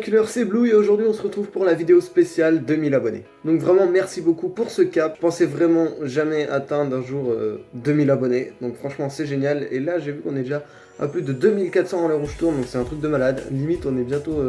Killer, c'est Blue et aujourd'hui on se retrouve pour la vidéo spéciale 2000 abonnés. Donc vraiment merci beaucoup pour ce cap, je pensais vraiment jamais atteindre un jour 2000 abonnés, donc franchement c'est génial. Et là j'ai vu qu'on est déjà à plus de 2400 à l'heure où je tourne, donc c'est un truc de malade. Limite on est bientôt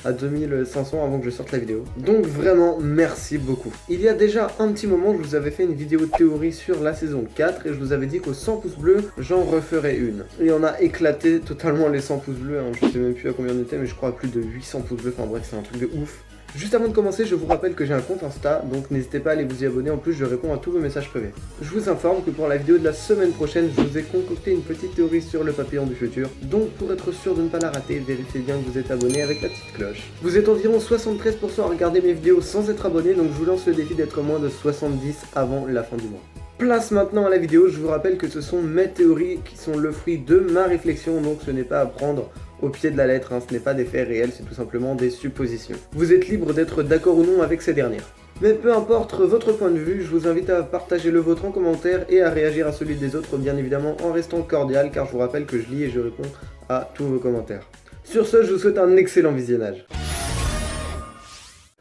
à 2500 avant que je sorte la vidéo. Donc vraiment merci beaucoup. Il y a déjà un petit moment je vous avais fait une vidéo de théorie sur la saison 4 et je vous avais dit qu'aux 100 pouces bleus j'en referais une. Et on a éclaté totalement les 100 pouces bleus, hein. Je sais même plus à combien on était mais je crois à plus de 800 pouces bleus, enfin bref c'est un truc de ouf. Juste avant de commencer, je vous rappelle que j'ai un compte Insta, donc n'hésitez pas à aller vous y abonner, en plus je réponds à tous vos messages privés. Je vous informe que pour la vidéo de la semaine prochaine, je vous ai concocté une petite théorie sur le papillon du futur, donc pour être sûr de ne pas la rater, vérifiez bien que vous êtes abonné avec la petite cloche. Vous êtes environ 73% à regarder mes vidéos sans être abonné, donc je vous lance le défi d'être moins de 70 avant la fin du mois. Place maintenant à la vidéo, je vous rappelle que ce sont mes théories qui sont le fruit de ma réflexion, donc ce n'est pas à prendre au pied de la lettre, hein. Ce n'est pas des faits réels, c'est tout simplement des suppositions. Vous êtes libre d'être d'accord ou non avec ces dernières. Mais peu importe votre point de vue, je vous invite à partager le vôtre en commentaire et à réagir à celui des autres, bien évidemment en restant cordial, car je vous rappelle que je lis et je réponds à tous vos commentaires. Sur ce, je vous souhaite un excellent visionnage.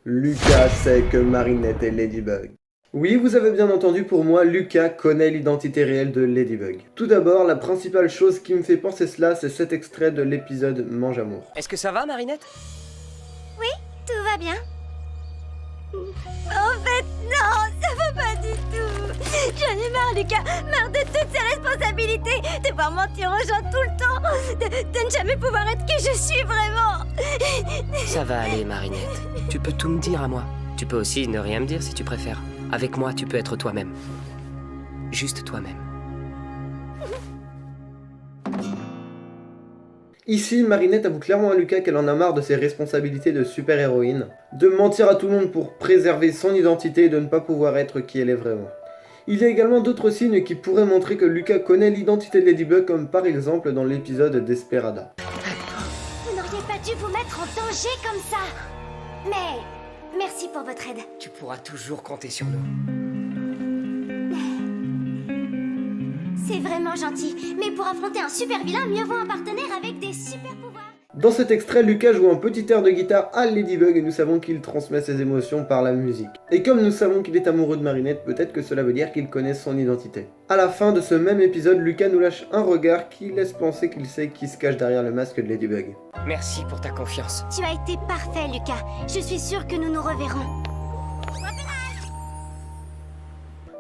Lucas sait que Marinette est Ladybug. Oui, vous avez bien entendu, pour moi, Lucas connaît l'identité réelle de Ladybug. Tout d'abord, la principale chose qui me fait penser cela, c'est cet extrait de l'épisode Mange Amour. Est-ce que ça va, Marinette? Oui, tout va bien. En fait, non, ça va pas du tout. J'en ai marre, Lucas, marre de toutes ces responsabilités, de devoir mentir aux gens tout le temps, de ne jamais pouvoir être qui je suis vraiment. Ça va aller, Marinette. Tu peux tout me dire à moi. Tu peux aussi ne rien me dire si tu préfères. Avec moi, tu peux être toi-même. Juste toi-même. Ici, Marinette avoue clairement à Lucas qu'elle en a marre de ses responsabilités de super-héroïne, de mentir à tout le monde pour préserver son identité et de ne pas pouvoir être qui elle est vraiment. Il y a également d'autres signes qui pourraient montrer que Lucas connaît l'identité de Ladybug, comme par exemple dans l'épisode d'Esperada. Vous n'auriez pas dû vous mettre en danger comme ça. Mais merci pour votre aide. Tu pourras toujours compter sur nous. C'est vraiment gentil, mais pour affronter un super vilain, mieux vaut un partenaire avec des super pouvoirs. Dans cet extrait, Lucas joue un petit air de guitare à Ladybug et nous savons qu'il transmet ses émotions par la musique. Et comme nous savons qu'il est amoureux de Marinette, peut-être que cela veut dire qu'il connaît son identité. À la fin de ce même épisode, Lucas nous lâche un regard qui laisse penser qu'il sait qui se cache derrière le masque de Ladybug. Merci pour ta confiance. Tu as été parfait, Lucas. Je suis sûre que nous nous reverrons.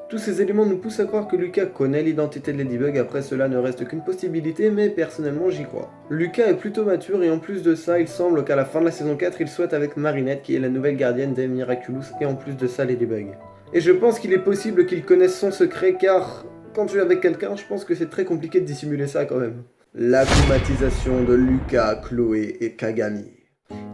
Tous ces éléments nous poussent à croire que Lucas connaît l'identité de Ladybug, après cela ne reste qu'une possibilité, mais personnellement j'y crois. Lucas est plutôt mature et en plus de ça, il semble qu'à la fin de la saison 4, il soit avec Marinette qui est la nouvelle gardienne des Miraculous et en plus de ça Ladybug. Et je pense qu'il est possible qu'il connaisse son secret car quand tu es avec quelqu'un, je pense que c'est très compliqué de dissimuler ça quand même. L'acclimatisation de Lucas, Chloé et Kagami.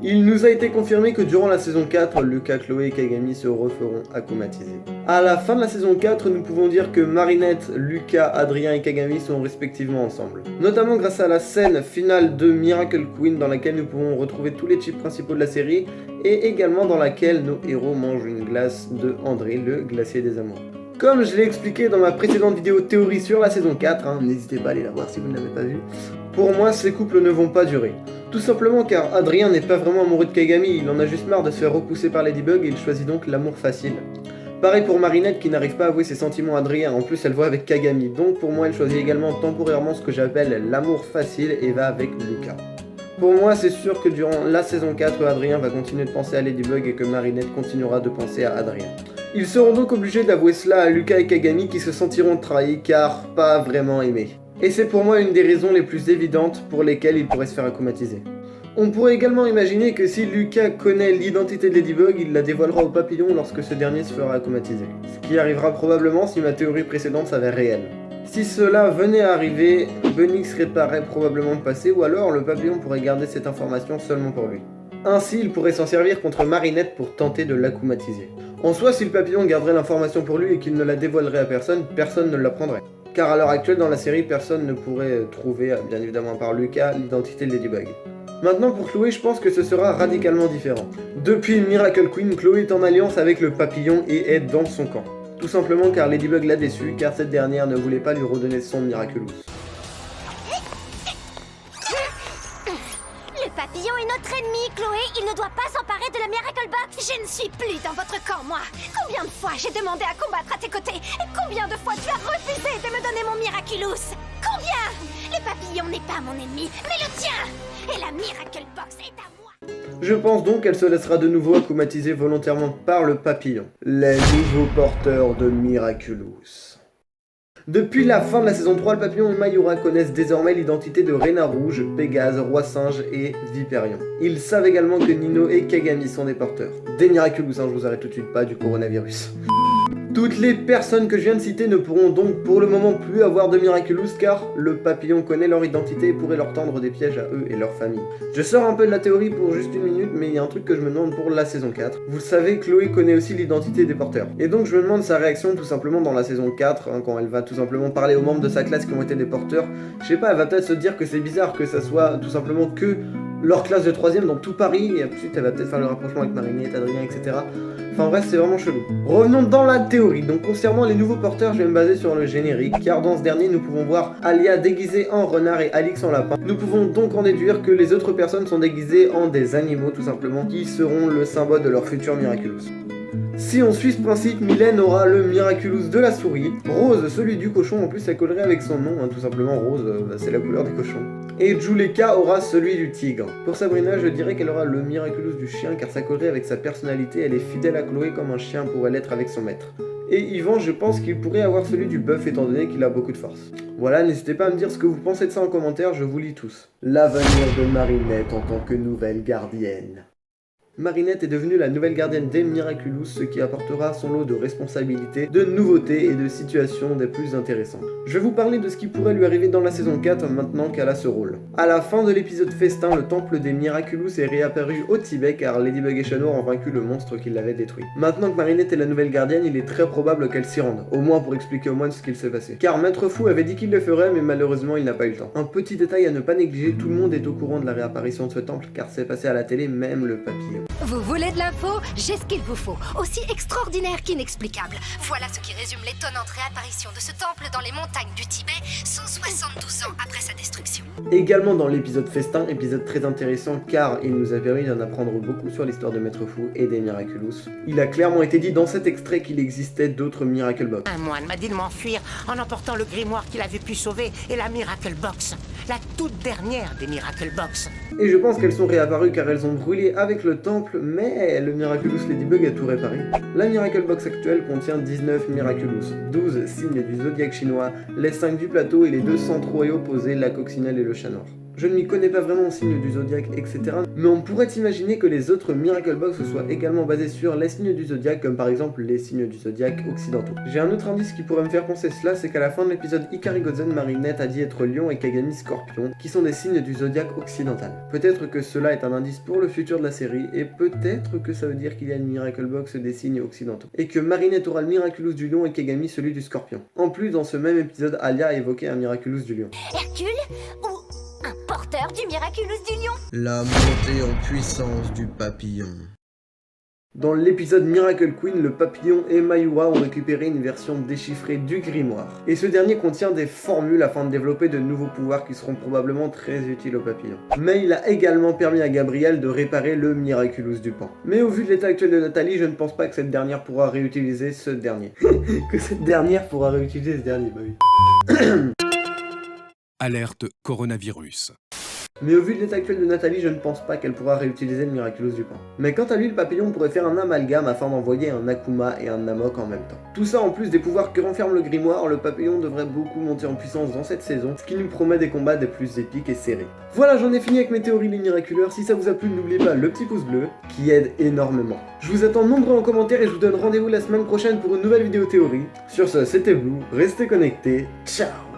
Il nous a été confirmé que durant la saison 4, Lucas, Chloé et Kagami se referont acclimatiser. À la fin de la saison 4, nous pouvons dire que Marinette, Lucas, Adrien et Kagami sont respectivement ensemble. Notamment grâce à la scène finale de Miracle Queen dans laquelle nous pouvons retrouver tous les chips principaux de la série et également dans laquelle nos héros mangent une glace de André, le glacier des amours. Comme je l'ai expliqué dans ma précédente vidéo théorie sur la saison 4, n'hésitez pas à aller la voir si vous ne l'avez pas vue, pour moi ces couples ne vont pas durer. Tout simplement car Adrien n'est pas vraiment amoureux de Kagami, il en a juste marre de se faire repousser par Ladybug et il choisit donc l'amour facile. Pareil pour Marinette qui n'arrive pas à avouer ses sentiments à Adrien, en plus elle voit avec Kagami, donc pour moi elle choisit également temporairement ce que j'appelle l'amour facile et va avec Lucas. Pour moi c'est sûr que durant la saison 4, Adrien va continuer de penser à Ladybug et que Marinette continuera de penser à Adrien. Ils seront donc obligés d'avouer cela à Lucas et Kagami qui se sentiront trahis car pas vraiment aimés. Et c'est pour moi une des raisons les plus évidentes pour lesquelles il pourrait se faire acclimatiser. On pourrait également imaginer que si Lucas connaît l'identité de Ladybug, il la dévoilera au papillon lorsque ce dernier se fera acclimatiser. Ce qui arrivera probablement si ma théorie précédente s'avère réelle. Si cela venait à arriver, Bunny serait probablement passé ou alors le papillon pourrait garder cette information seulement pour lui. Ainsi, il pourrait s'en servir contre Marinette pour tenter de l'acclimatiser. En soi, si le papillon garderait l'information pour lui et qu'il ne la dévoilerait à personne, personne ne l'apprendrait. Car à l'heure actuelle dans la série, personne ne pourrait trouver, bien évidemment par Lucas, l'identité de Ladybug. Maintenant pour Chloé, je pense que ce sera radicalement différent. Depuis Miracle Queen, Chloé est en alliance avec le papillon et est dans son camp. Tout simplement car Ladybug l'a déçue, car cette dernière ne voulait pas lui redonner son Miraculous. Le papillon est notre ennemi, Chloé. Il ne doit pas s'emparer de la Miracle Box. Je ne suis plus dans votre camp, moi. Combien de fois j'ai demandé à combattre à tes côtés? Et combien de fois tu as refusé de me donner mon Miraculous? Combien? Le papillon n'est pas mon ennemi, mais le tien. Et la Miracle Box est à moi. Je pense donc qu'elle se laissera de nouveau acclimatiser volontairement par le papillon. Les nouveaux porteurs de Miraculous. Depuis la fin de la saison 3, le papillon et Mayura connaissent désormais l'identité de Reina Rouge, Pégase, Roi Singe et Viperion. Ils savent également que Nino et Kagami sont des porteurs. Des Miraculous, je vous arrête tout de suite, pas du coronavirus. Toutes les personnes que je viens de citer ne pourront donc pour le moment plus avoir de Miraculous car le papillon connaît leur identité et pourrait leur tendre des pièges à eux et leur famille. Je sors un peu de la théorie pour juste une minute, mais il y a un truc que je me demande pour la saison 4. Vous le savez, Chloé connaît aussi l'identité des porteurs. Et donc je me demande sa réaction tout simplement dans la saison 4, quand elle va tout simplement parler aux membres de sa classe qui ont été des porteurs. Je sais pas, elle va peut-être se dire que c'est bizarre que ça soit tout simplement que leur classe de 3ème dans tout Paris, et ensuite elle va peut-être faire le rapprochement avec Marinette, Adrien, etc. Enfin bref, c'est vraiment chelou. Revenons dans la théorie. Donc concernant les nouveaux porteurs, je vais me baser sur le générique, car dans ce dernier, nous pouvons voir Alia déguisée en renard et Alix en lapin. Nous pouvons donc en déduire que les autres personnes sont déguisées en des animaux, tout simplement, qui seront le symbole de leur futur Miraculous. Si on suit ce principe, Mylène aura le Miraculous de la souris, Rose celui du cochon, en plus ça collerait avec son nom, tout simplement Rose, c'est la couleur du cochon. Et Juleka aura celui du tigre. Pour Sabrina, je dirais qu'elle aura le Miraculous du chien car ça collerait avec sa personnalité, elle est fidèle à Chloé comme un chien pourrait l'être avec son maître. Et Yvan, je pense qu'il pourrait avoir celui du bœuf étant donné qu'il a beaucoup de force. Voilà, n'hésitez pas à me dire ce que vous pensez de ça en commentaire, je vous lis tous. L'avenir de Marinette en tant que nouvelle gardienne. Marinette est devenue la nouvelle gardienne des Miraculous, ce qui apportera son lot de responsabilités, de nouveautés et de situations des plus intéressantes. Je vais vous parler de ce qui pourrait lui arriver dans la saison 4 maintenant qu'elle a ce rôle. À la fin de l'épisode Festin, le temple des Miraculous est réapparu au Tibet car Ladybug et Chat Noir ont vaincu le monstre qui l'avait détruit. Maintenant que Marinette est la nouvelle gardienne, il est très probable qu'elle s'y rende, au moins pour expliquer au moine ce qu'il s'est passé. Car Maître Fou avait dit qu'il le ferait, mais malheureusement il n'a pas eu le temps. Un petit détail à ne pas négliger, tout le monde est au courant de la réapparition de ce temple car c'est passé à la télé, même le papillon. Vous voulez de l'info? J'ai ce qu'il vous faut. Aussi extraordinaire qu'inexplicable. Voilà ce qui résume l'étonnante réapparition de ce temple dans les montagnes du Tibet, 172 ans après sa destruction. Également dans l'épisode Festin, épisode très intéressant car il nous a permis d'en apprendre beaucoup sur l'histoire de Maître Fou et des Miraculous. Il a clairement été dit dans cet extrait qu'il existait d'autres Miracle Box. Un moine m'a dit de m'enfuir en emportant le grimoire qu'il avait pu sauver et la Miracle Box. La toute dernière des Miracle Box. Et je pense qu'elles sont réapparues car elles ont brûlé avec le temple, mais le Miraculous Ladybug a tout réparé. La Miracle Box actuelle contient 19 Miraculous, 12 signes du zodiaque chinois, les 5 du plateau et les 2 centres royaux posés, la coccinelle et le chat noir. Je ne m'y connais pas vraiment en signes du zodiaque, etc. Mais on pourrait imaginer que les autres Miracle Box soient également basés sur les signes du zodiaque, comme par exemple les signes du zodiaque occidentaux. J'ai un autre indice qui pourrait me faire penser cela, c'est qu'à la fin de l'épisode Ikari Gozen, Marinette a dit être Lion et Kagami Scorpion, qui sont des signes du zodiaque occidental. Peut-être que cela est un indice pour le futur de la série, et peut-être que ça veut dire qu'il y a une Miracle Box des signes occidentaux. Et que Marinette aura le Miraculous du Lion et Kagami celui du Scorpion. En plus, dans ce même épisode, Alia a évoqué un Miraculous du Lion. Hercule ou un porteur du Miraculous du lion? La montée en puissance du papillon. Dans l'épisode Miracle Queen, le papillon et Mayura ont récupéré une version déchiffrée du grimoire. Et ce dernier contient des formules afin de développer de nouveaux pouvoirs qui seront probablement très utiles au papillon. Mais il a également permis à Gabrielle de réparer le Miraculous du Pan. Mais au vu de l'état actuel de Nathalie, je ne pense pas que cette dernière pourra réutiliser ce dernier. Que cette dernière pourra réutiliser ce dernier, bah oui. Alerte coronavirus. Mais au vu de l'état actuel de Nathalie, je ne pense pas qu'elle pourra réutiliser le Miraculous du Pan. Mais quant à lui, le papillon pourrait faire un amalgame afin d'envoyer un Akuma et un Namok en même temps. Tout ça en plus des pouvoirs que renferme le grimoire, le papillon devrait beaucoup monter en puissance dans cette saison, ce qui nous promet des combats des plus épiques et serrés. Voilà, j'en ai fini avec mes théories les miraculeurs. Si ça vous a plu, n'oubliez pas le petit pouce bleu, qui aide énormément. Je vous attends nombreux en commentaire et je vous donne rendez-vous la semaine prochaine pour une nouvelle vidéo théorie. Sur ce, c'était Blue, restez connectés, ciao.